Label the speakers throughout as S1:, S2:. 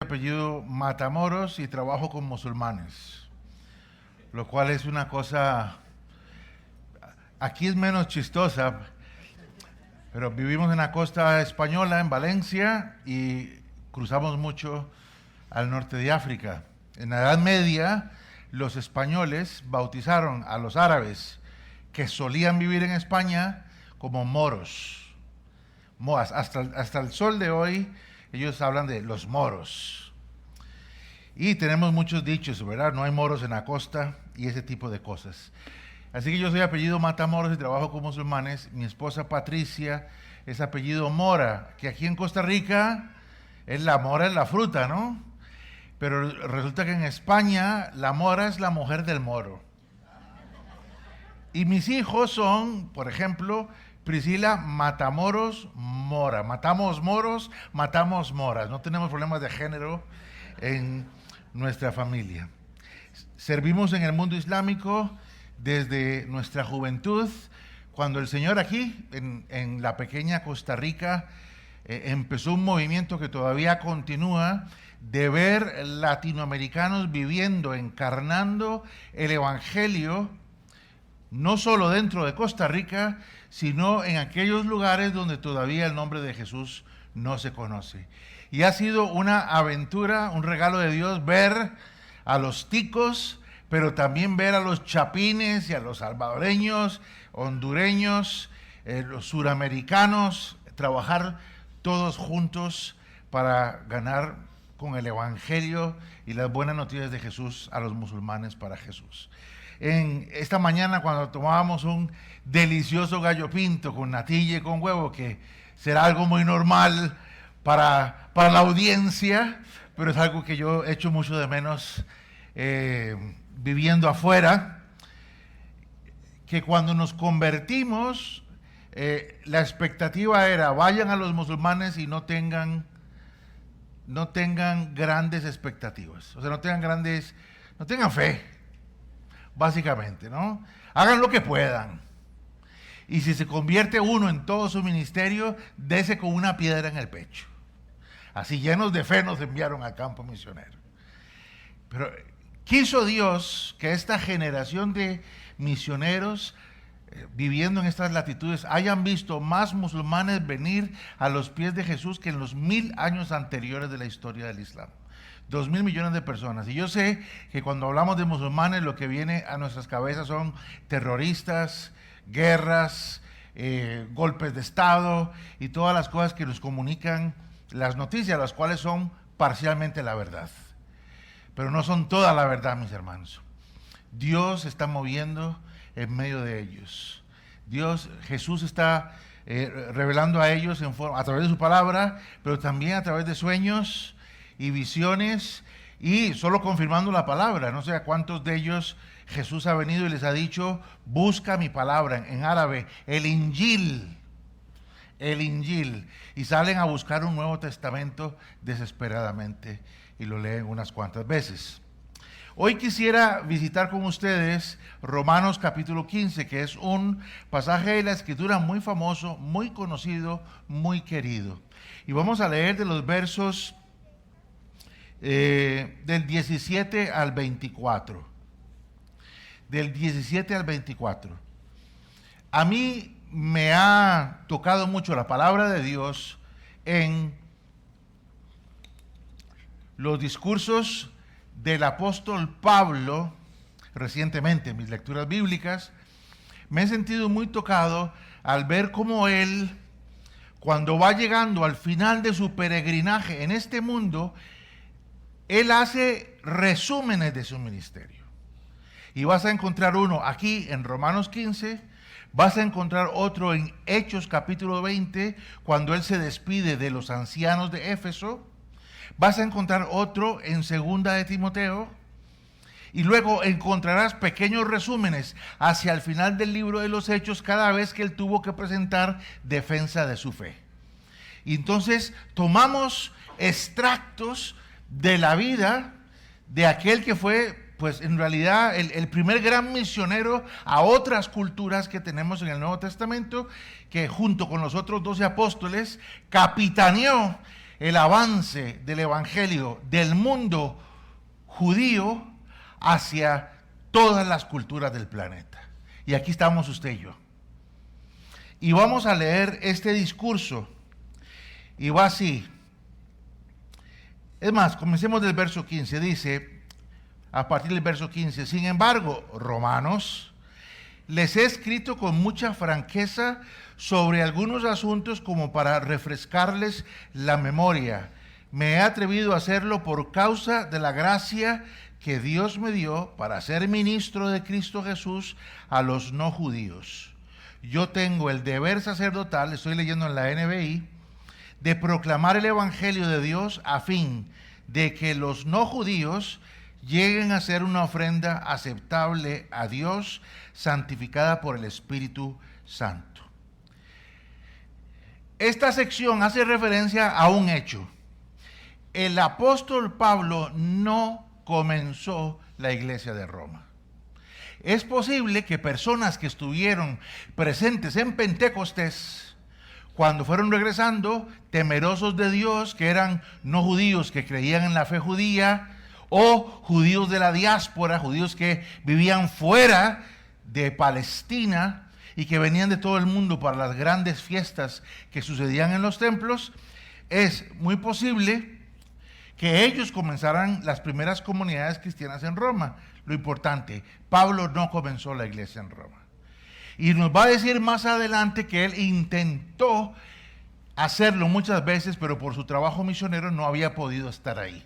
S1: Apellido Matamoros y trabajo con musulmanes, lo cual es una cosa, aquí es menos chistosa, pero vivimos en la costa española, en Valencia, y cruzamos mucho al norte de África. En la Edad Media, los españoles bautizaron a los árabes que solían vivir en España como moros. Hasta el sol de hoy, ellos hablan de los moros. Y tenemos muchos dichos, ¿verdad? No hay moros en la costa y ese tipo de cosas. Así que yo soy apellido Matamoros y trabajo con musulmanes. Mi esposa Patricia es apellido Mora, que aquí en Costa Rica la mora es la fruta, ¿no? Pero resulta que en España la mora es la mujer del moro. Y mis hijos son, por ejemplo, Priscila Matamoros Mora. Matamos moros, matamos moras. No tenemos problemas de género en nuestra familia. Servimos en el mundo islámico desde nuestra juventud, cuando el Señor aquí, en la pequeña Costa Rica, empezó un movimiento que todavía continúa, de ver latinoamericanos viviendo, encarnando el Evangelio, no solo dentro de Costa Rica, sino en aquellos lugares donde todavía el nombre de Jesús no se conoce. Y ha sido una aventura, un regalo de Dios, ver a los ticos, pero también ver a los chapines y a los salvadoreños, hondureños, los suramericanos, trabajar todos juntos para ganar con el Evangelio y las buenas noticias de Jesús a los musulmanes para Jesús. En esta mañana, cuando tomábamos un delicioso gallo pinto con natilla y con huevo, que será algo muy normal para la audiencia, pero es algo que yo echo mucho de menos viviendo afuera, que cuando nos convertimos, la expectativa era: vayan a los musulmanes y no tengan grandes expectativas, o sea, no tengan fe, básicamente, ¿no? Hagan lo que puedan. Y si se convierte uno en todo su ministerio, dese con una piedra en el pecho. Así, llenos de fe, nos enviaron al campo misionero. Pero quiso Dios que esta generación de misioneros viviendo en estas latitudes hayan visto más musulmanes venir a los pies de Jesús que en los 1000 años anteriores de la historia del Islam. 2.000 millones de personas. Y yo sé que cuando hablamos de musulmanes, lo que viene a nuestras cabezas son terroristas, guerras, golpes de Estado y todas las cosas que nos comunican las noticias, las cuales son parcialmente la verdad. Pero no son toda la verdad, mis hermanos. Dios se está moviendo en medio de ellos. Jesús está revelando a ellos a través de su palabra, pero también a través de sueños y visiones, y solo confirmando la palabra. No sé a cuántos de ellos Jesús ha venido y les ha dicho: busca mi palabra, en árabe, el Injil, y salen a buscar un Nuevo Testamento desesperadamente y lo leen unas cuantas veces. Hoy quisiera visitar con ustedes Romanos capítulo 15, que es un pasaje de la Escritura muy famoso, muy conocido, muy querido. Y vamos a leer de los versos del 17 al 24. Del 17 al 24. A mí me ha tocado mucho la palabra de Dios en los discursos del apóstol Pablo recientemente, en mis lecturas bíblicas. Me he sentido muy tocado al ver cómo él, cuando va llegando al final de su peregrinaje en este mundo, él hace resúmenes de su ministerio. Y vas a encontrar uno aquí en Romanos 15, vas a encontrar otro en Hechos capítulo 20, cuando él se despide de los ancianos de Éfeso. Vas a encontrar otro en Segunda de Timoteo, y luego encontrarás pequeños resúmenes hacia el final del libro de los Hechos, cada vez que él tuvo que presentar defensa de su fe. Y entonces tomamos extractos de la vida de aquel que fue, pues en realidad, el primer gran misionero a otras culturas que tenemos en el Nuevo Testamento, que junto con los otros 12 apóstoles capitaneó el avance del evangelio del mundo judío hacia todas las culturas del planeta. Y aquí estamos usted y yo. Y vamos a leer este discurso. Y va así. Es más, comencemos del verso 15. Dice, a partir del verso 15, sin embargo, romanos, les he escrito con mucha franqueza sobre algunos asuntos como para refrescarles la memoria. Me he atrevido a hacerlo por causa de la gracia que Dios me dio para ser ministro de Cristo Jesús a los no judíos. Yo tengo el deber sacerdotal, estoy leyendo en la NBI, de proclamar el evangelio de Dios a fin de que los no judíos lleguen a ser una ofrenda aceptable a Dios, santificada por el Espíritu Santo. Esta sección hace referencia a un hecho. El apóstol Pablo no comenzó la iglesia de Roma. Es posible que personas que estuvieron presentes en Pentecostés, cuando fueron regresando, temerosos de Dios, que eran no judíos que creían en la fe judía, o judíos de la diáspora, judíos que vivían fuera de Palestina y que venían de todo el mundo para las grandes fiestas que sucedían en los templos, es muy posible que ellos comenzaran las primeras comunidades cristianas en Roma. Lo importante, Pablo no comenzó la iglesia en Roma. Y nos va a decir más adelante que él intentó hacerlo muchas veces, pero por su trabajo misionero no había podido estar ahí.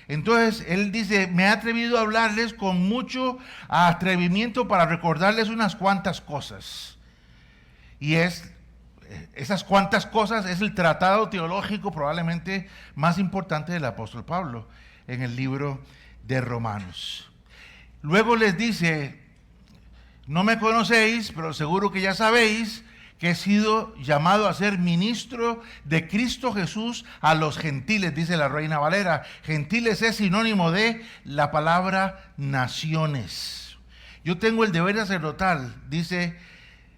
S1: Entonces, él dice, me he atrevido a hablarles con mucho atrevimiento para recordarles unas cuantas cosas. Y esas cuantas cosas es el tratado teológico probablemente más importante del apóstol Pablo en el libro de Romanos. Luego les dice, no me conocéis, pero seguro que ya sabéis que he sido llamado a ser ministro de Cristo Jesús a los gentiles, dice la Reina Valera. Gentiles es sinónimo de la palabra naciones. Yo tengo el deber sacerdotal, dice,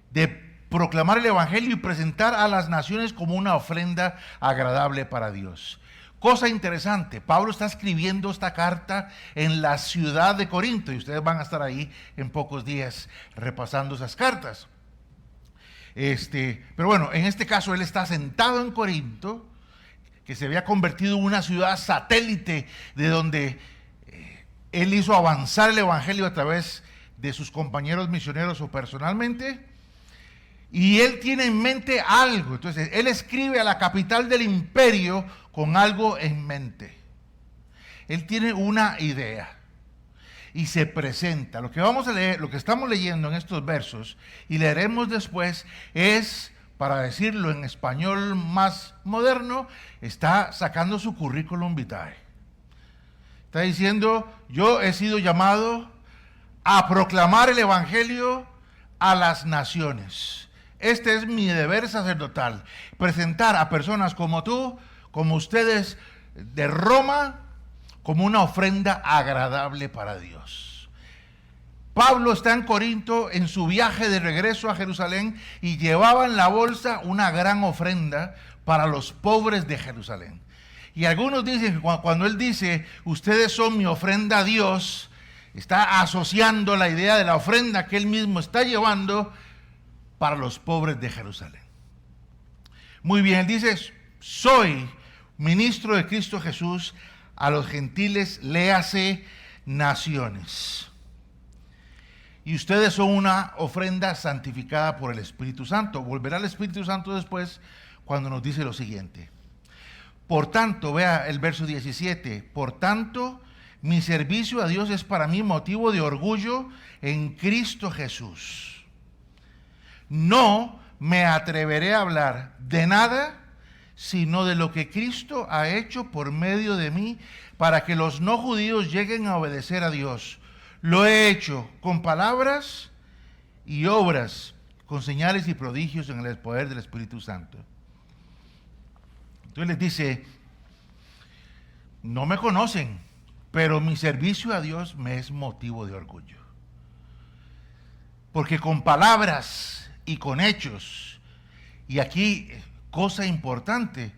S1: de proclamar el evangelio y presentar a las naciones como una ofrenda agradable para Dios. Cosa interesante, Pablo está escribiendo esta carta en la ciudad de Corinto y ustedes van a estar ahí en pocos días repasando esas cartas. Pero bueno, en este caso él está sentado en Corinto, que se había convertido en una ciudad satélite de donde él hizo avanzar el evangelio a través de sus compañeros misioneros o personalmente, y él tiene en mente algo. Entonces él escribe a la capital del imperio con algo en mente. Él tiene una idea y se presenta. Lo que vamos a leer, lo que estamos leyendo en estos versos y leeremos después es, para decirlo en español más moderno, está sacando su currículum vitae. Está diciendo, yo he sido llamado a proclamar el evangelio a las naciones. Este es mi deber sacerdotal, presentar a personas como tú, como ustedes de Roma, como una ofrenda agradable para Dios. Pablo está en Corinto en su viaje de regreso a Jerusalén y llevaba en la bolsa una gran ofrenda para los pobres de Jerusalén. Y algunos dicen que cuando él dice, ustedes son mi ofrenda a Dios, está asociando la idea de la ofrenda que él mismo está llevando para los pobres de Jerusalén. Muy bien, él dice, soy ministro de Cristo Jesús a los gentiles, léase naciones. Y ustedes son una ofrenda santificada por el Espíritu Santo. Volverá el Espíritu Santo después cuando nos dice lo siguiente. Por tanto, vea el verso 17, por tanto, mi servicio a Dios es para mí motivo de orgullo en Cristo Jesús. No me atreveré a hablar de nada sino de lo que Cristo ha hecho por medio de mí para que los no judíos lleguen a obedecer a Dios. Lo he hecho con palabras y obras, con señales y prodigios en el poder del Espíritu Santo. Entonces les dice, no me conocen, pero mi servicio a Dios me es motivo de orgullo. Porque con palabras y con hechos, y aquí cosa importante,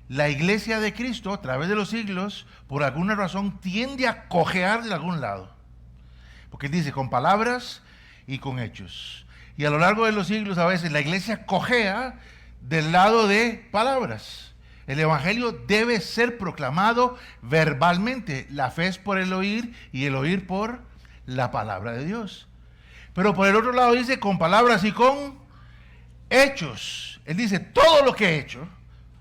S1: la iglesia de Cristo, a través de los siglos, por alguna razón, tiende a cojear de algún lado. Porque él dice, con palabras y con hechos. Y a lo largo de los siglos, a veces, la iglesia cojea del lado de palabras. El evangelio debe ser proclamado verbalmente. La fe es por el oír y el oír por la palabra de Dios. Pero por el otro lado dice, con palabras y con hechos. Él dice, todo lo que he hecho,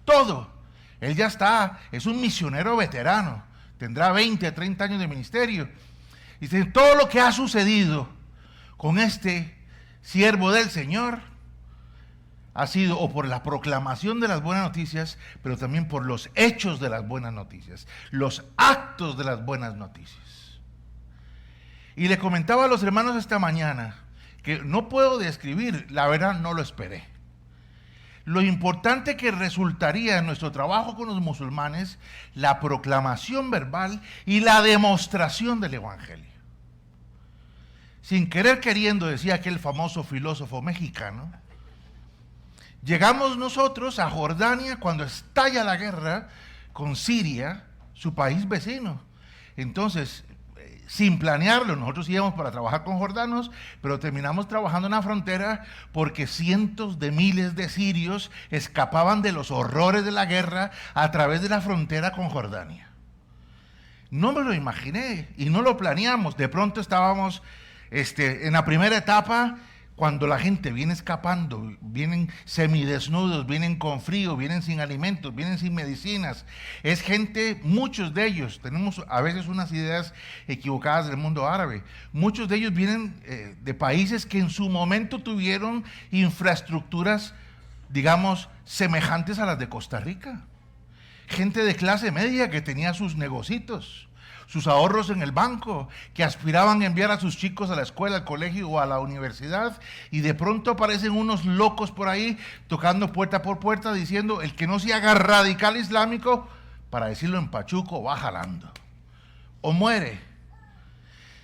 S1: todo. Él ya está, es un misionero veterano, tendrá 20 a 30 años de ministerio. Dice, todo lo que ha sucedido con este siervo del Señor ha sido o por la proclamación de las buenas noticias, pero también por los hechos de las buenas noticias, los actos de las buenas noticias. Y le comentaba a los hermanos esta mañana que no puedo describir, la verdad no lo esperé, lo importante que resultaría en nuestro trabajo con los musulmanes la proclamación verbal y la demostración del evangelio. Sin querer queriendo, decía aquel famoso filósofo mexicano, llegamos nosotros a Jordania cuando estalla la guerra con Siria, su país vecino. Entonces, sin planearlo, nosotros íbamos para trabajar con jordanos, pero terminamos trabajando en la frontera porque cientos de miles de sirios escapaban de los horrores de la guerra a través de la frontera con Jordania. No me lo imaginé y no lo planeamos. De pronto estábamos en la primera etapa, cuando la gente viene escapando, vienen semidesnudos, vienen con frío, vienen sin alimentos, vienen sin medicinas. Es gente, muchos de ellos, tenemos a veces unas ideas equivocadas del mundo árabe. Muchos de ellos vienen de países que en su momento tuvieron infraestructuras, digamos, semejantes a las de Costa Rica. Gente de clase media que tenía sus negocitos, sus ahorros en el banco, que aspiraban a enviar a sus chicos a la escuela, al colegio o a la universidad, y de pronto aparecen unos locos por ahí tocando puerta por puerta diciendo, el que no se haga radical islámico, para decirlo en pachuco, va jalando o muere.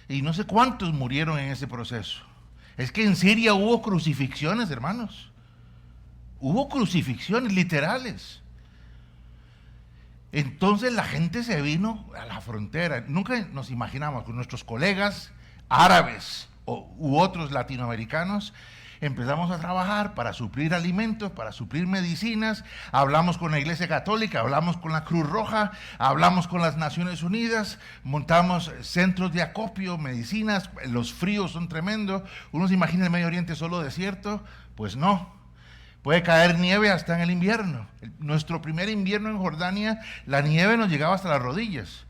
S1: Y no sé cuántos murieron en ese proceso. Es que en Siria hubo crucifixiones, hermanos, hubo crucifixiones literales. Entonces la gente se vino a la frontera. Nunca nos imaginamos con nuestros colegas árabes u otros latinoamericanos. Empezamos a trabajar para suplir alimentos, para suplir medicinas. Hablamos con la Iglesia Católica, hablamos con la Cruz Roja, hablamos con las Naciones Unidas, montamos centros de acopio, medicinas. Los fríos son tremendos. Uno se imagina el Medio Oriente solo desierto. Pues no. Puede caer nieve hasta en el invierno. Nuestro primer invierno en Jordania, la nieve nos llegaba hasta las rodillas.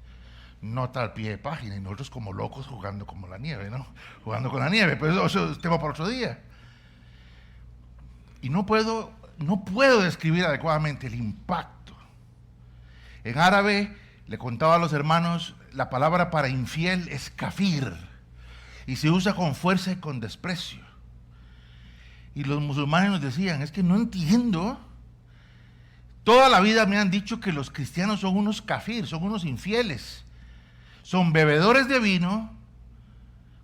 S1: Nota al pie de página, y nosotros como locos jugando como la nieve, ¿no? Jugando con la nieve, pero eso es tema para otro día. Y no puedo describir adecuadamente el impacto. En árabe, le contaba a los hermanos, la palabra para infiel es kafir, y se usa con fuerza y con desprecio. Y los musulmanes nos decían, es que no entiendo. Toda la vida me han dicho que los cristianos son unos kafir, son unos infieles. Son bebedores de vino,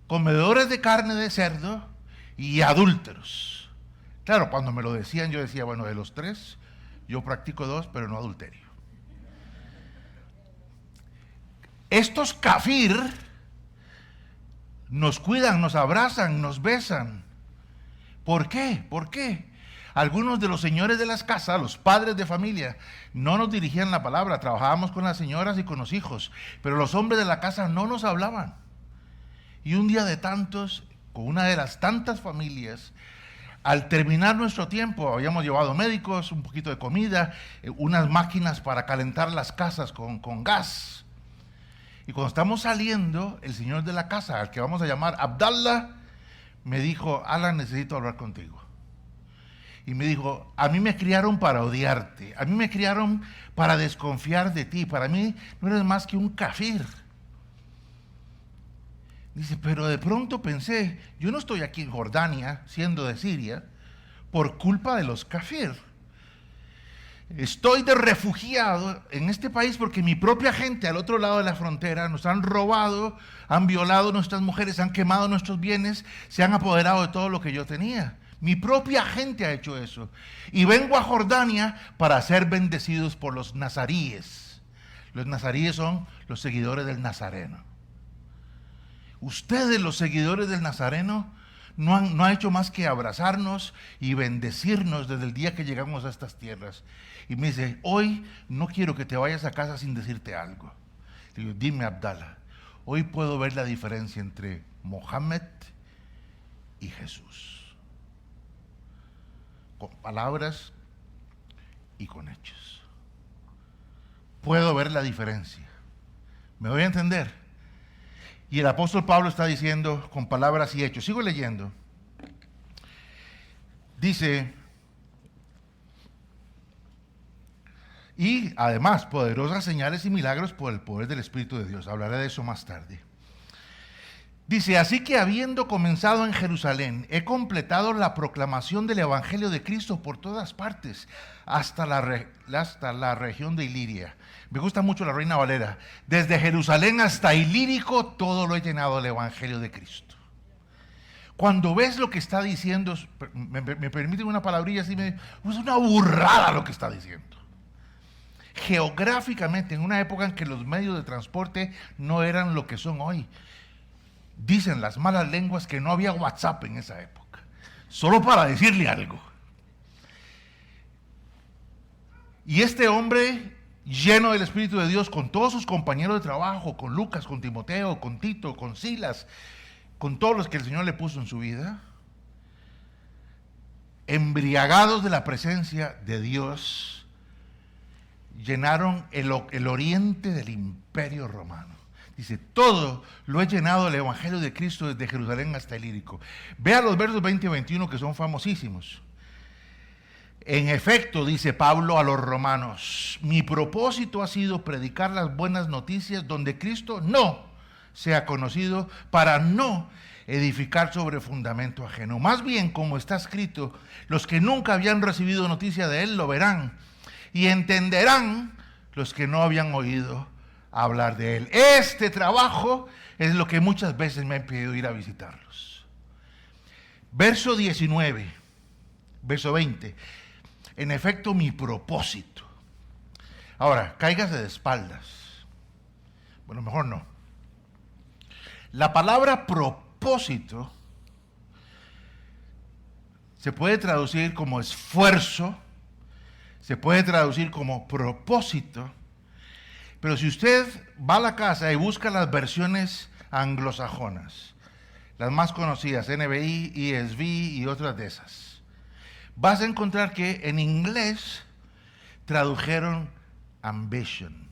S1: comedores de carne de cerdo y adúlteros. Claro, cuando me lo decían yo decía, bueno, de los tres, yo practico dos, pero no adulterio. Estos kafir nos cuidan, nos abrazan, nos besan. ¿Por qué? ¿Por qué? Algunos de los señores de las casas, los padres de familia, no nos dirigían la palabra, trabajábamos con las señoras y con los hijos, pero los hombres de la casa no nos hablaban. Y un día de tantos, con una de las tantas familias, al terminar nuestro tiempo, habíamos llevado médicos, un poquito de comida, unas máquinas para calentar las casas con gas. Y cuando estamos saliendo, el señor de la casa, al que vamos a llamar Abdallah, me dijo, Alan, necesito hablar contigo. Y me dijo, a mí me criaron para odiarte, a mí me criaron para desconfiar de ti, para mí no eres más que un kafir. Dice, pero de pronto pensé, yo no estoy aquí en Jordania, siendo de Siria, por culpa de los kafir. Estoy de refugiado en este país porque mi propia gente al otro lado de la frontera nos han robado, han violado nuestras mujeres, han quemado nuestros bienes, se han apoderado de todo lo que yo tenía. Mi propia gente ha hecho eso. Y vengo a Jordania para ser bendecidos por los nazaríes. Los nazaríes son los seguidores del Nazareno. Ustedes, los seguidores del Nazareno, no han hecho más que abrazarnos y bendecirnos desde el día que llegamos a estas tierras. Y me dice, hoy no quiero que te vayas a casa sin decirte algo. Le digo, dime, Abdallah, hoy puedo ver la diferencia entre Mohammed y Jesús. Con palabras y con hechos. Puedo ver la diferencia. ¿Me voy a entender? Y el apóstol Pablo está diciendo con palabras y hechos. Sigo leyendo. Dice, y además poderosas señales y milagros por el poder del Espíritu de Dios. Hablaré de eso más tarde. Dice, así que habiendo comenzado en Jerusalén, he completado la proclamación del Evangelio de Cristo por todas partes, hasta la región de Iliria. Me gusta mucho la Reina Valera. Desde Jerusalén hasta Ilírico, todo lo he llenado del Evangelio de Cristo. Cuando ves lo que está diciendo, me permiten una palabrilla así, es una burrada lo que está diciendo. Geográficamente, en una época en que los medios de transporte no eran lo que son hoy. Dicen las malas lenguas que no había WhatsApp en esa época. Solo para decirle algo. Y este hombre, lleno del Espíritu de Dios, con todos sus compañeros de trabajo, con Lucas, con Timoteo, con Tito, con Silas, con todos los que el Señor le puso en su vida, embriagados de la presencia de Dios, llenaron el oriente del Imperio Romano. Dice, todo lo he llenado del Evangelio de Cristo desde Jerusalén hasta Ilírico. Vea los versos 20 y 21 que son famosísimos. En efecto, dice Pablo a los romanos, mi propósito ha sido predicar las buenas noticias donde Cristo no sea conocido, para no edificar sobre fundamento ajeno. Más bien, como está escrito, los que nunca habían recibido noticia de él lo verán y entenderán los que no habían oído hablar de él. Este trabajo es lo que muchas veces me han pedido ir a visitarlos. Verso 19, verso 20. En efecto, mi propósito. Ahora, cáigase de espaldas. Bueno, mejor no. La palabra propósito se puede traducir como esfuerzo, se puede traducir como propósito. Pero si usted va a la casa y busca las versiones anglosajonas, las más conocidas, NBI, ESV y otras de esas, vas a encontrar que en inglés tradujeron ambition,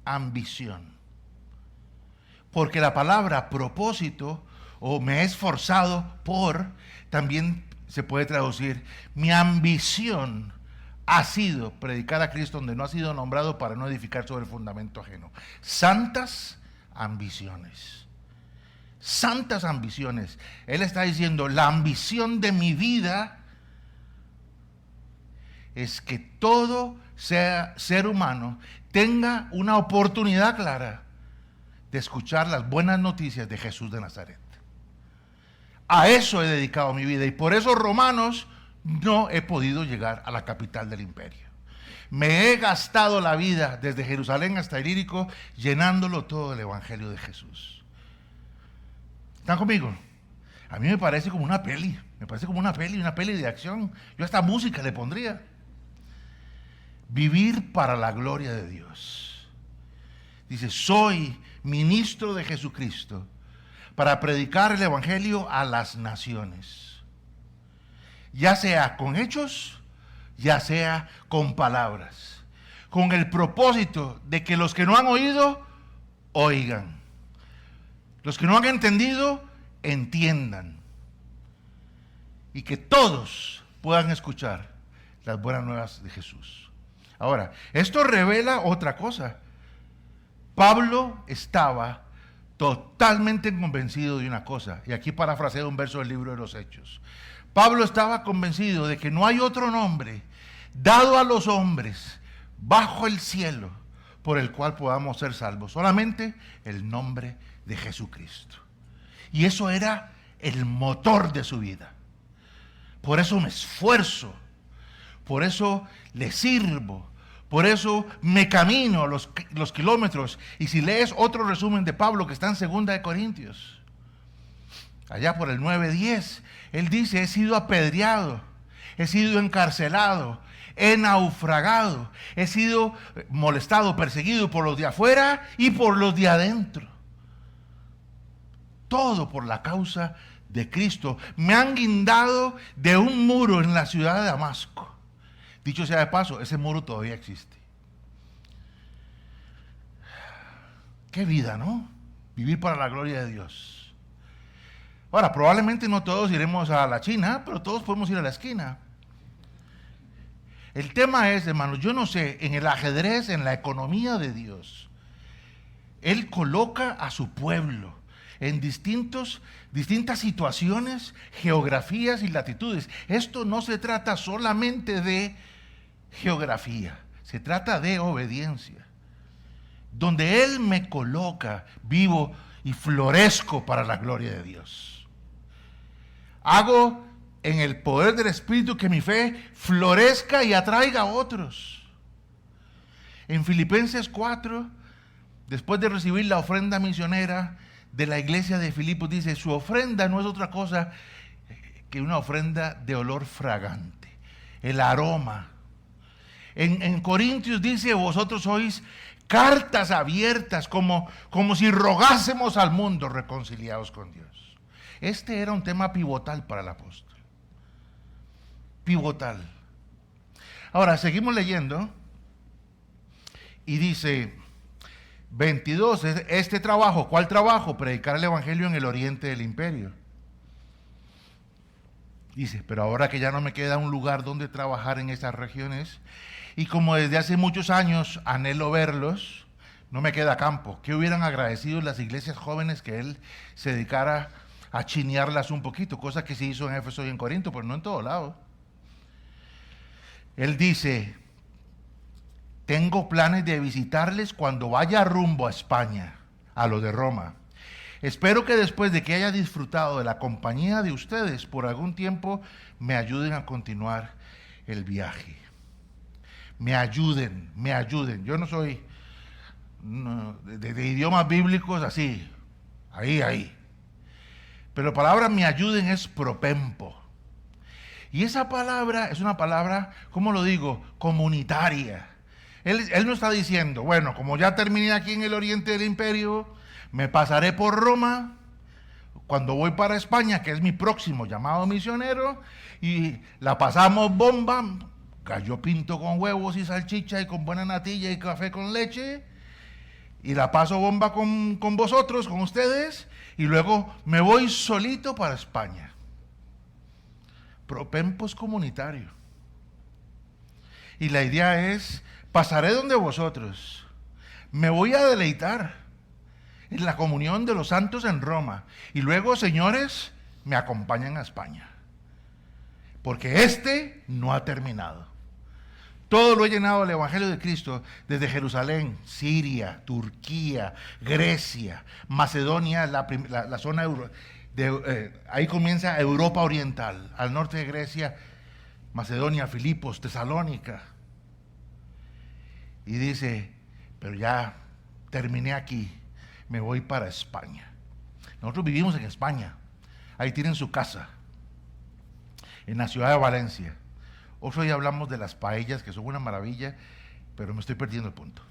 S1: ambición. Porque la palabra propósito o me he esforzado por, también se puede traducir mi ambición ha sido predicar a Cristo donde no ha sido nombrado para no edificar sobre el fundamento ajeno. Santas ambiciones. Santas ambiciones. Él está diciendo, la ambición de mi vida es que todo ser humano tenga una oportunidad clara de escuchar las buenas noticias de Jesús de Nazaret. A eso he dedicado mi vida y por eso, Romanos, no he podido llegar a la capital del imperio. Me he gastado la vida desde Jerusalén hasta Ilírico llenándolo todo del Evangelio de Jesús. ¿Están conmigo? A mí me parece como una peli, una peli de acción. Yo hasta música le pondría. Vivir para la gloria de Dios. Dice, soy ministro de Jesucristo para predicar el Evangelio a las naciones. Ya sea con hechos, ya sea con palabras, con el propósito de que los que no han oído, oigan. Los que no han entendido, entiendan. Y que todos puedan escuchar las buenas nuevas de Jesús. Ahora, esto revela otra cosa. Pablo estaba totalmente convencido de una cosa, y aquí parafraseo un verso del libro de los Hechos. Pablo estaba convencido de que no hay otro nombre dado a los hombres bajo el cielo por el cual podamos ser salvos, solamente el nombre de Jesucristo. Y eso era el motor de su vida. Por eso me esfuerzo, por eso le sirvo, por eso me camino los kilómetros. Y si lees otro resumen de Pablo que está en 2 Corintios, allá por el 9:10, él dice: he sido apedreado, he sido encarcelado, he naufragado, he sido molestado, perseguido por los de afuera y por los de adentro. Todo por la causa de Cristo. Me han guindado de un muro en la ciudad de Damasco. Dicho sea de paso, ese muro todavía existe. Qué vida, ¿no? Vivir para la gloria de Dios. Ahora, probablemente no todos iremos a la China, pero todos podemos ir a la esquina. El tema es, hermanos, yo no sé, en el ajedrez, en la economía de Dios, Él coloca a su pueblo en distintas situaciones, geografías y latitudes. Esto no se trata solamente de geografía, se trata de obediencia. Donde Él me coloca, vivo y florezco para la gloria de Dios. Hago en el poder del Espíritu que mi fe florezca y atraiga a otros. En Filipenses 4, después de recibir la ofrenda misionera de la iglesia de Filipos, dice: su ofrenda no es otra cosa que una ofrenda de olor fragante, el aroma. En Corintios dice: vosotros sois cartas abiertas, como si rogásemos al mundo, reconciliados con Dios. Este era un tema pivotal para el apóstol. Pivotal. Ahora, seguimos leyendo y dice 22, este trabajo, ¿cuál trabajo? Predicar el evangelio en el oriente del imperio. Dice: pero ahora que ya no me queda un lugar donde trabajar en esas regiones, y como desde hace muchos años anhelo verlos, no me queda campo. ¿Qué hubieran agradecido las iglesias jóvenes que él se dedicara a chinearlas un poquito? Cosa que se hizo en Éfeso y en Corinto, pero no en todo lado. Él dice: tengo planes de visitarles cuando vaya rumbo a España, a los de Roma. Espero que después de que haya disfrutado de la compañía de ustedes por algún tiempo, me ayuden a continuar el viaje. Me ayuden. Yo no soy de idiomas bíblicos así, ahí. Pero la palabra me ayuden es propempo. Y esa palabra es una palabra, ¿cómo lo digo?, comunitaria. Él no está diciendo: bueno, como ya terminé aquí en el oriente del imperio, me pasaré por Roma cuando voy para España, que es mi próximo llamado misionero, y la pasamos bomba, gallo pinto con huevos y salchicha y con buena natilla y café con leche, y la paso bomba con vosotros, con ustedes, y luego me voy solito para España. Propempos comunitario. Y la idea es: pasaré donde vosotros, me voy a deleitar en la comunión de los santos en Roma, y luego, señores, me acompañan a España, porque este no ha terminado. Todo lo he llenado del Evangelio de Cristo, desde Jerusalén, Siria, Turquía, Grecia, Macedonia, la zona ahí comienza Europa Oriental, al norte de Grecia, Macedonia, Filipos, Tesalónica. Y dice: pero ya terminé aquí, me voy para España. Nosotros vivimos en España, ahí tienen su casa, en la ciudad de Valencia. Hoy hablamos de las paellas, que son una maravilla, pero me estoy perdiendo el punto.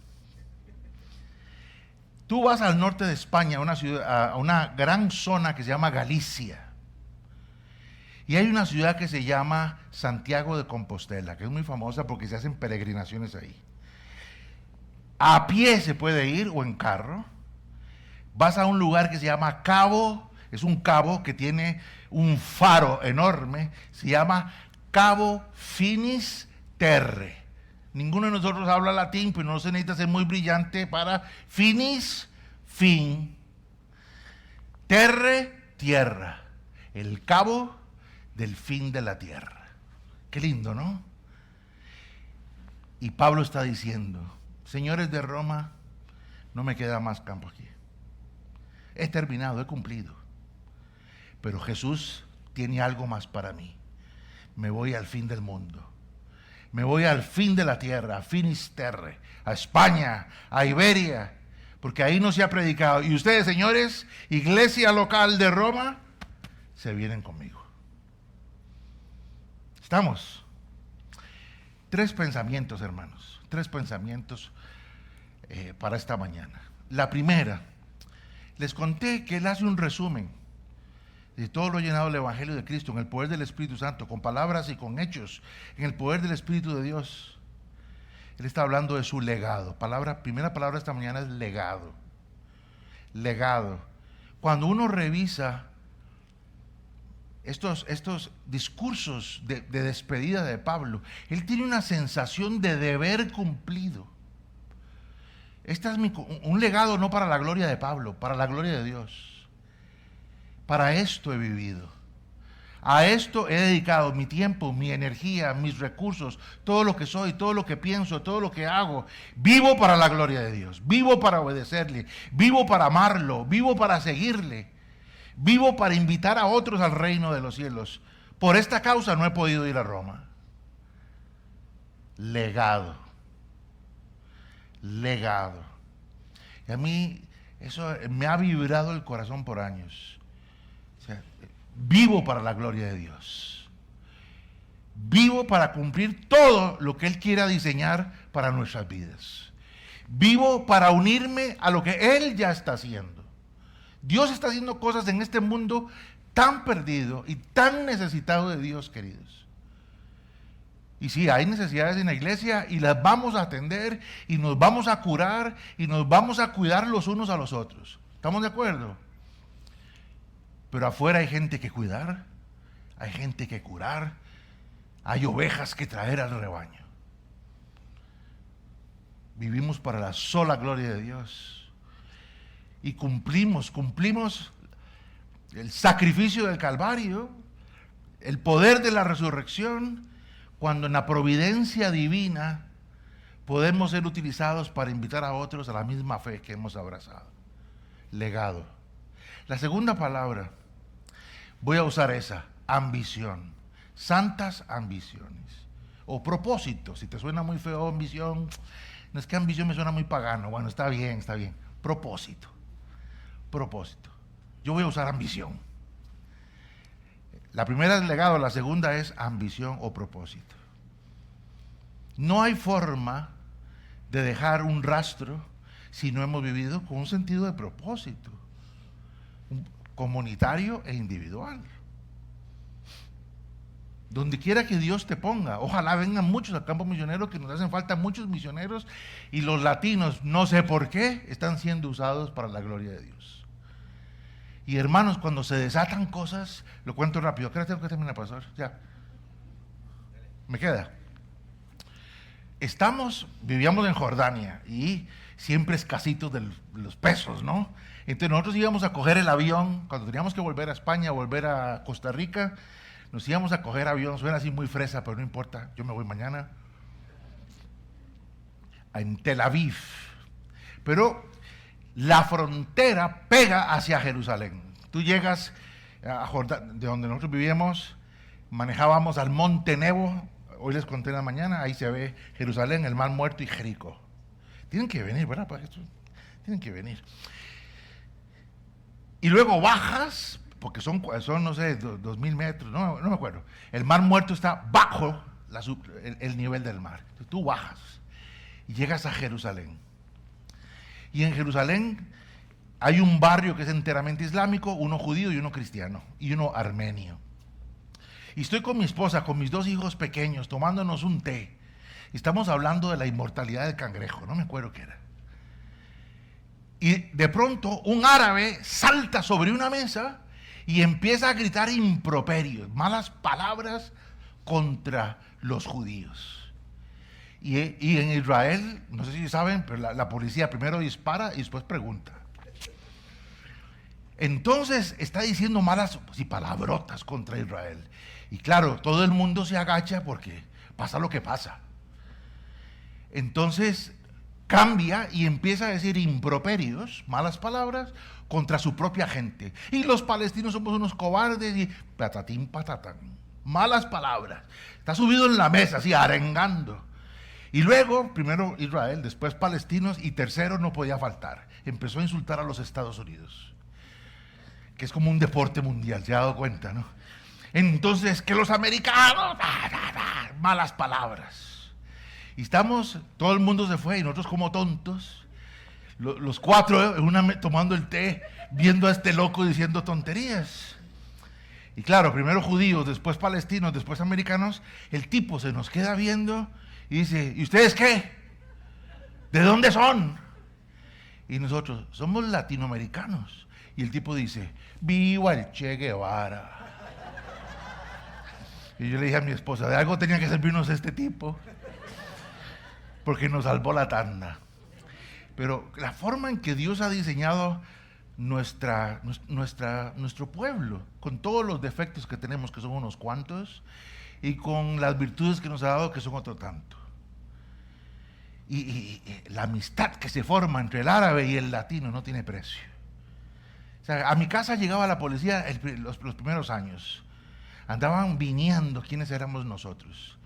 S1: Tú vas al norte de España, a una gran zona que se llama Galicia. Y hay una ciudad que se llama Santiago de Compostela, que es muy famosa porque se hacen peregrinaciones ahí. A pie se puede ir o en carro. Vas a un lugar que se llama Cabo, es un cabo que tiene un faro enorme, se llama Cabo Finis Terre. Ninguno de nosotros habla latín, pero no se necesita ser muy brillante para finis, fin, terre, tierra, el cabo del fin de la tierra. Qué lindo, ¿no? Y Pablo está diciendo: señores de Roma, no me queda más campo aquí. He terminado, he cumplido. Pero Jesús tiene algo más para mí. me voy al fin del mundo. Me voy al fin de la tierra, a Finisterre, a España, a Iberia, porque ahí no se ha predicado. Y ustedes, señores, iglesia local de Roma, se vienen conmigo. ¿Estamos? 3 pensamientos, hermanos. 3 pensamientos para esta mañana. La primera, les conté que él hace un resumen de todo lo llenado del Evangelio de Cristo en el poder del Espíritu Santo, con palabras y con hechos, en el poder del Espíritu de Dios. Él está hablando de su legado. Primera palabra esta mañana es legado. Legado. Cuando uno revisa estos discursos de despedida de Pablo, él tiene una sensación de deber cumplido. Este es un legado no para la gloria de Pablo, para la gloria de Dios. Para esto he vivido. A esto he dedicado mi tiempo, mi energía, mis recursos, todo lo que soy, todo lo que pienso, todo lo que hago. Vivo para la gloria de Dios, vivo para obedecerle, vivo para amarlo, vivo para seguirle, vivo para invitar a otros al reino de los cielos. Por esta causa no he podido ir a Roma. Legado. Legado. Y a mí eso me ha vibrado el corazón por años. O sea, vivo para la gloria de Dios. Vivo para cumplir todo lo que Él quiera diseñar para nuestras vidas. Vivo para unirme a lo que Él ya está haciendo. Dios está haciendo cosas en este mundo tan perdido y tan necesitado de Dios, queridos. Y sí, hay necesidades en la iglesia y las vamos a atender y nos vamos a curar y nos vamos a cuidar los unos a los otros. ¿Estamos de acuerdo? Pero afuera hay gente que cuidar, hay gente que curar, hay ovejas que traer al rebaño. Vivimos para la sola gloria de Dios y cumplimos el sacrificio del Calvario, el poder de la resurrección, cuando en la providencia divina podemos ser utilizados para invitar a otros a la misma fe que hemos abrazado. Legado. La segunda palabra, voy a usar esa, ambición. Santas ambiciones. O propósito, si te suena muy feo ambición, no es que ambición me suena muy pagano. Bueno, está bien. Propósito. Yo voy a usar ambición. La primera es legado, la segunda es ambición o propósito. No hay forma de dejar un rastro si no hemos vivido con un sentido de propósito, comunitario e individual. Donde quiera que Dios te ponga, ojalá vengan muchos al campo misionero, que nos hacen falta muchos misioneros, y los latinos, no sé por qué, están siendo usados para la gloria de Dios. Y hermanos, cuando se desatan cosas, lo cuento rápido. ¿Qué hora tengo que terminar, pastor? Ya. ¿Me queda? Vivíamos en Jordania y siempre escasitos de los pesos, ¿no? Entonces nosotros íbamos a coger el avión, cuando teníamos que volver a España, volver a Costa Rica, nos íbamos a coger avión, suena así muy fresa, pero no importa, yo me voy mañana, en Tel Aviv. Pero la frontera pega hacia Jerusalén. Tú llegas a Jordania, de donde nosotros vivíamos, manejábamos al Monte Nebo, hoy les conté en la mañana, ahí se ve Jerusalén, el Mar Muerto y Jericó. Tienen que venir, ¿verdad? Tienen que venir. Y luego bajas, porque son no sé, 2.000 metros, no me acuerdo. El Mar Muerto está bajo el nivel del mar. Entonces, tú bajas y llegas a Jerusalén. Y en Jerusalén hay un barrio que es enteramente islámico, uno judío y uno cristiano, y uno armenio. Y estoy con mi esposa, con mis 2 hijos pequeños, tomándonos un té. Y estamos hablando de la inmortalidad del cangrejo, no me acuerdo qué era. Y de pronto un árabe salta sobre una mesa y empieza a gritar improperios, malas palabras contra los judíos. Y en Israel, no sé si saben, pero la policía primero dispara y después pregunta. Entonces está diciendo malas palabrotas contra Israel. Y claro, todo el mundo se agacha porque pasa lo que pasa. Entonces cambia y empieza a decir improperios, malas palabras, contra su propia gente. Y los palestinos somos unos cobardes y patatín, patatán. malas palabras. Está subido en la mesa, así, arengando. Y luego, primero Israel, después palestinos, y tercero no podía faltar. Empezó a insultar a los Estados Unidos, que es como un deporte mundial, ¿se ha dado cuenta, no? Entonces, que los americanos, malas palabras. Y estamos, todo el mundo se fue, y nosotros como tontos, los cuatro, tomando el té, viendo a este loco diciendo tonterías. Y claro, primero judíos, después palestinos, después americanos. El tipo se nos queda viendo y dice, ¿y ustedes qué? ¿De dónde son? Y nosotros, somos latinoamericanos. Y el tipo dice, ¡viva el Che Guevara! Y yo le dije a mi esposa, de algo tenía que servirnos este tipo, porque nos salvó la tanda. Pero la forma en que Dios ha diseñado nuestro pueblo, con todos los defectos que tenemos, que son unos cuantos, y con las virtudes que nos ha dado, que son otro tanto. Y la amistad que se forma entre el árabe y el latino no tiene precio. O sea, a mi casa llegaba la policía los primeros años. Andaban viniendo quiénes éramos nosotros.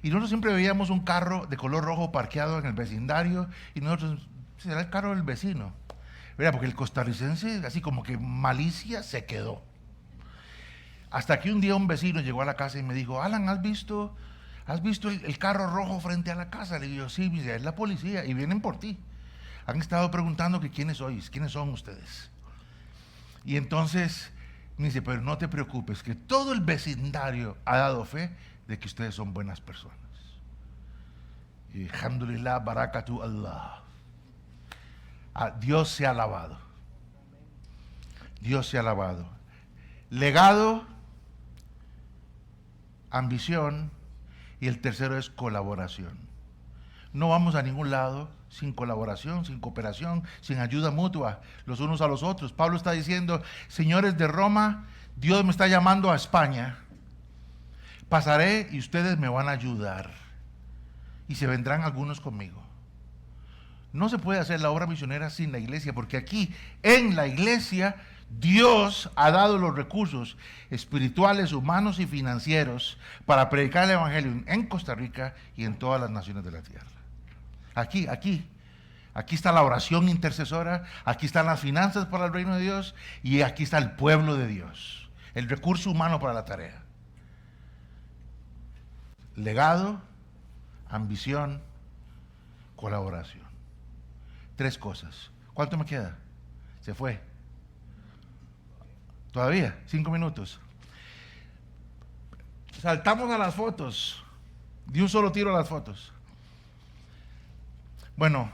S1: Y nosotros siempre veíamos un carro de color rojo parqueado en el vecindario, y nosotros, será el carro del vecino. ¿Verdad? Porque el costarricense, así como que malicia, se quedó. Hasta que un día un vecino llegó a la casa y me dijo, Alan, ¿has visto el carro rojo frente a la casa? Le digo, sí, es la policía y vienen por ti. Han estado preguntando que quiénes sois, quiénes son ustedes. Y entonces me dice, pero no te preocupes, que todo el vecindario ha dado fe de que ustedes son buenas personas. Y alhamdulillah, barakatu Allah. Dios se ha alabado. Dios se ha alabado. Legado, ambición, y el tercero es colaboración. No vamos a ningún lado sin colaboración, sin cooperación, sin ayuda mutua, los unos a los otros. Pablo está diciendo, señores de Roma, Dios me está llamando a España. Pasaré y ustedes me van a ayudar. Y se vendrán algunos conmigo. No se puede hacer la obra misionera sin la iglesia, porque aquí, en la iglesia, Dios ha dado los recursos espirituales, humanos y financieros para predicar el evangelio en Costa Rica y en todas las naciones de la tierra. Aquí está la oración intercesora, aquí están las finanzas para el reino de Dios, y aquí está el pueblo de Dios, el recurso humano para la tarea. Legado, ambición, colaboración. 3 cosas. ¿Cuánto me queda? Se fue. Todavía, 5 minutos. Saltamos a las fotos. De un solo tiro a las fotos. Bueno,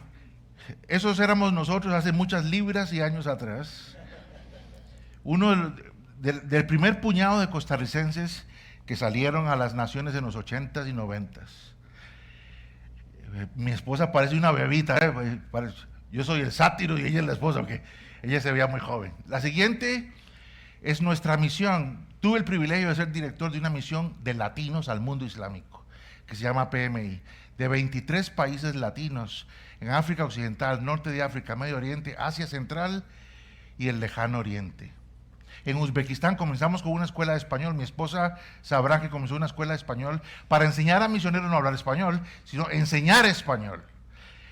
S1: esos éramos nosotros hace muchas libras y años atrás. Uno del primer puñado de costarricenses que salieron a las naciones en los 80s y 90s. Mi esposa parece una bebita, yo soy el sátiro y ella es la esposa, porque ella se veía muy joven. La siguiente es nuestra misión. Tuve el privilegio de ser director de una misión de latinos al mundo islámico, que se llama PMI, de 23 países latinos, en África Occidental, Norte de África, Medio Oriente, Asia Central y el Lejano Oriente. En Uzbekistán comenzamos con una escuela de español. Mi esposa sabrá que comenzó una escuela de español para enseñar a misioneros no a hablar español, sino enseñar español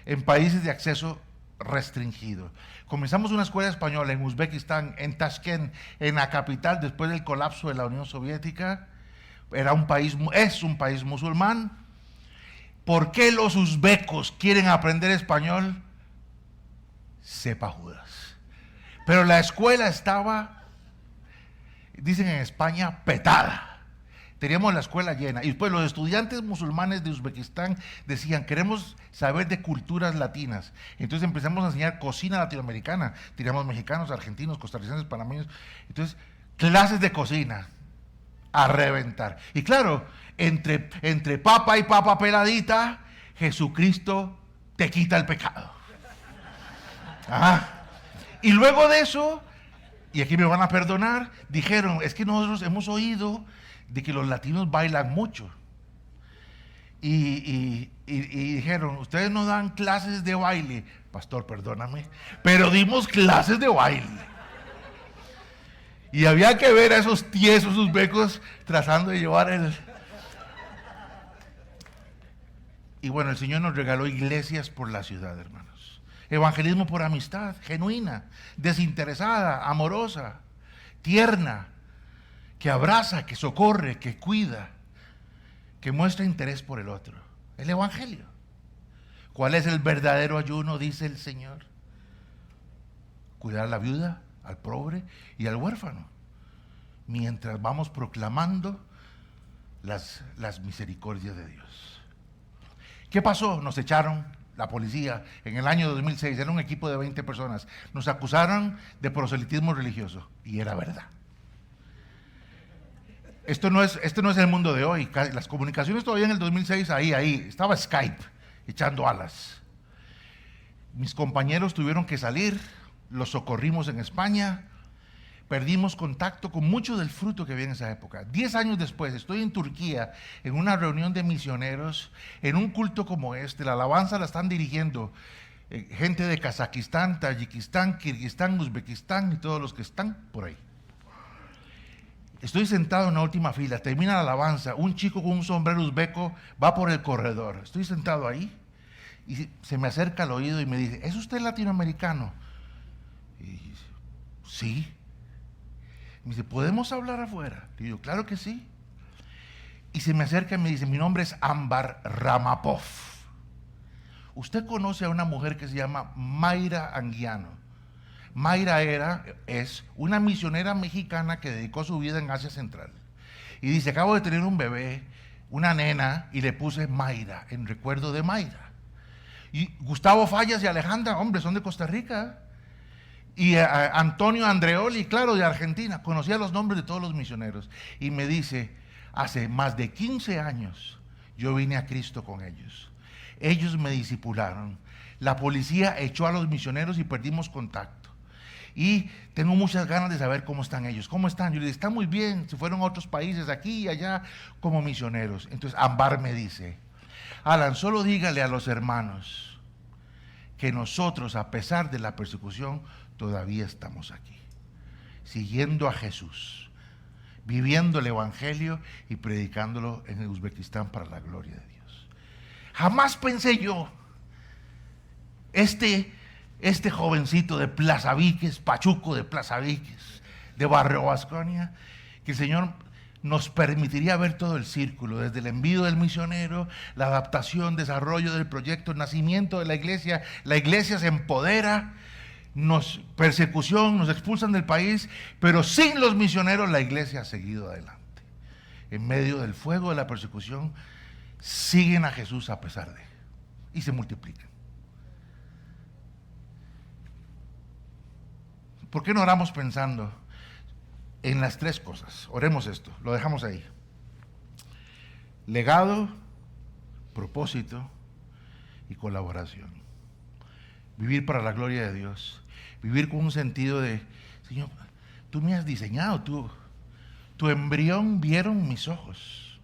S1: en países de acceso restringido. Comenzamos una escuela española en Uzbekistán, en Tashkent, en la capital después del colapso de la Unión Soviética. Es un país musulmán. ¿Por qué los uzbecos quieren aprender español? Sepa Judas. Pero la escuela estaba, dicen en España, petada. Teníamos la escuela llena. Y después los estudiantes musulmanes de Uzbekistán decían, queremos saber de culturas latinas. Entonces empezamos a enseñar cocina latinoamericana. Teníamos mexicanos, argentinos, costarricenses, panameños. Entonces, clases de cocina a reventar. Y claro, entre papa y papa peladita, Jesucristo te quita el pecado. Ajá. Y luego de eso, y aquí me van a perdonar, dijeron, es que nosotros hemos oído de que los latinos bailan mucho. Y dijeron, ustedes no dan clases de baile. Pastor, perdóname, pero dimos clases de baile. Y había que ver a esos tiesos uzbecos tratando de llevar el... Y bueno, el Señor nos regaló iglesias por la ciudad, hermanos. Evangelismo por amistad, genuina, desinteresada, amorosa, tierna, que abraza, que socorre, que cuida, que muestra interés por el otro. El Evangelio. ¿Cuál es el verdadero ayuno? Dice el Señor. Cuidar a la viuda, al pobre y al huérfano, mientras vamos proclamando las misericordias de Dios. ¿Qué pasó? Nos echaron la policía en el año 2006, era un equipo de 20 personas. Nos acusaron de proselitismo religioso, y era verdad. Esto no es el mundo de hoy. Las comunicaciones todavía en el 2006, ahí, estaba Skype echando alas. Mis compañeros tuvieron que salir, los socorrimos en España, perdimos contacto con mucho del fruto que había en esa época. 10 años después, estoy en Turquía, en una reunión de misioneros, en un culto como este. La alabanza la están dirigiendo gente de Kazajistán, Tayikistán, Kirguistán, Uzbekistán y todos los que están por ahí. Estoy sentado en la última fila, termina la alabanza, un chico con un sombrero uzbeco va por el corredor. Estoy sentado ahí y se me acerca al oído y me dice: ¿es usted latinoamericano? Y sí. Me dice: ¿podemos hablar afuera? Le digo: claro que sí. Y se me acerca y me dice: mi nombre es Ambar Ramapov. ¿Usted conoce a una mujer que se llama Mayra Anguiano? Mayra es una misionera mexicana que dedicó su vida en Asia Central. Y dice: acabo de tener un bebé, una nena, y le puse Mayra, en recuerdo de Mayra. Y Gustavo Fallas y Alejandra, hombre, son de Costa Rica. Y Antonio Andreoli, claro, de Argentina. Conocía los nombres de todos los misioneros. Y me dice: hace más de 15 años yo vine a Cristo con ellos. Ellos me discipularon. La policía echó a los misioneros y perdimos contacto. Y tengo muchas ganas de saber cómo están ellos. ¿Cómo están? Yo le digo: están muy bien. Se fueron a otros países, aquí y allá, como misioneros. Entonces Ambar me dice: Alan, solo dígale a los hermanos que nosotros, a pesar de la persecución, todavía estamos aquí, siguiendo a Jesús, viviendo el Evangelio y predicándolo en Uzbekistán para la gloria de Dios. Jamás pensé yo, este jovencito de Plaza Víquez, Pachuco de Plaza Víquez, de Barrio Vasconia, que el Señor nos permitiría ver todo el círculo, desde el envío del misionero, la adaptación, desarrollo del proyecto, el nacimiento de la iglesia se empodera, persecución, nos expulsan del país, pero sin los misioneros la iglesia ha seguido adelante. En medio del fuego de la persecución, siguen a Jesús a pesar de, y se multiplican. ¿Por qué no oramos pensando en las tres cosas? Oremos esto, lo dejamos ahí. Legado, propósito y colaboración. Vivir para la gloria de Dios. Vivir con un sentido de: Señor, tú me has diseñado, tu embrión vieron mis ojos.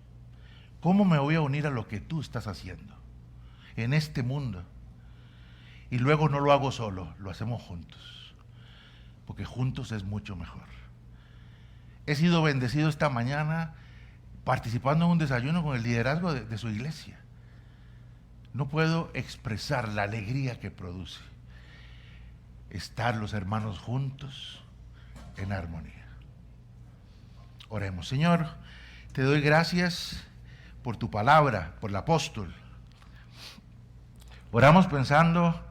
S1: ¿Cómo me voy a unir a lo que tú estás haciendo en este mundo? Y luego no lo hago solo, lo hacemos juntos, porque juntos es mucho mejor. He sido bendecido esta mañana participando en un desayuno con el liderazgo de su iglesia. No puedo expresar la alegría que produce estar los hermanos juntos en armonía. Oremos. Señor, te doy gracias por tu palabra, por el apóstol. Oramos pensando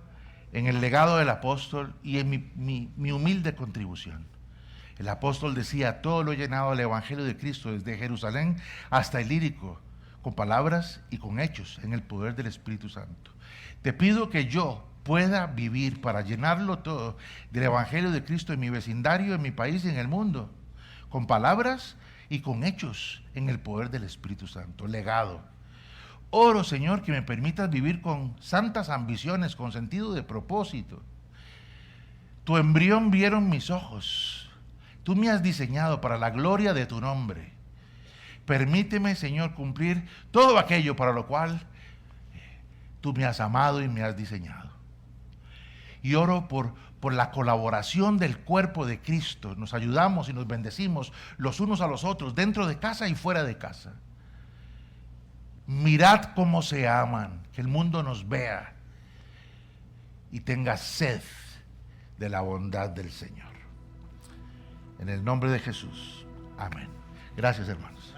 S1: en el legado del apóstol y en mi humilde contribución. El apóstol decía: todo lo he llenado del Evangelio de Cristo, desde Jerusalén hasta el Ilírico, con palabras y con hechos, en el poder del Espíritu Santo. Te pido que yo pueda vivir para llenarlo todo del Evangelio de Cristo en mi vecindario, en mi país y en el mundo, con palabras y con hechos, en el poder del Espíritu Santo. Legado. Oro, Señor, que me permitas vivir con santas ambiciones, con sentido de propósito. Tu embrión vieron mis ojos. Tú me has diseñado para la gloria de tu nombre. Permíteme, Señor, cumplir todo aquello para lo cual tú me has amado y me has diseñado. y oro por la colaboración del cuerpo de Cristo. Nos ayudamos y nos bendecimos los unos a los otros, dentro de casa y fuera de casa. Mirad cómo se aman, que el mundo nos vea y tenga sed de la bondad del Señor. En el nombre de Jesús. Amén. Gracias, hermanos.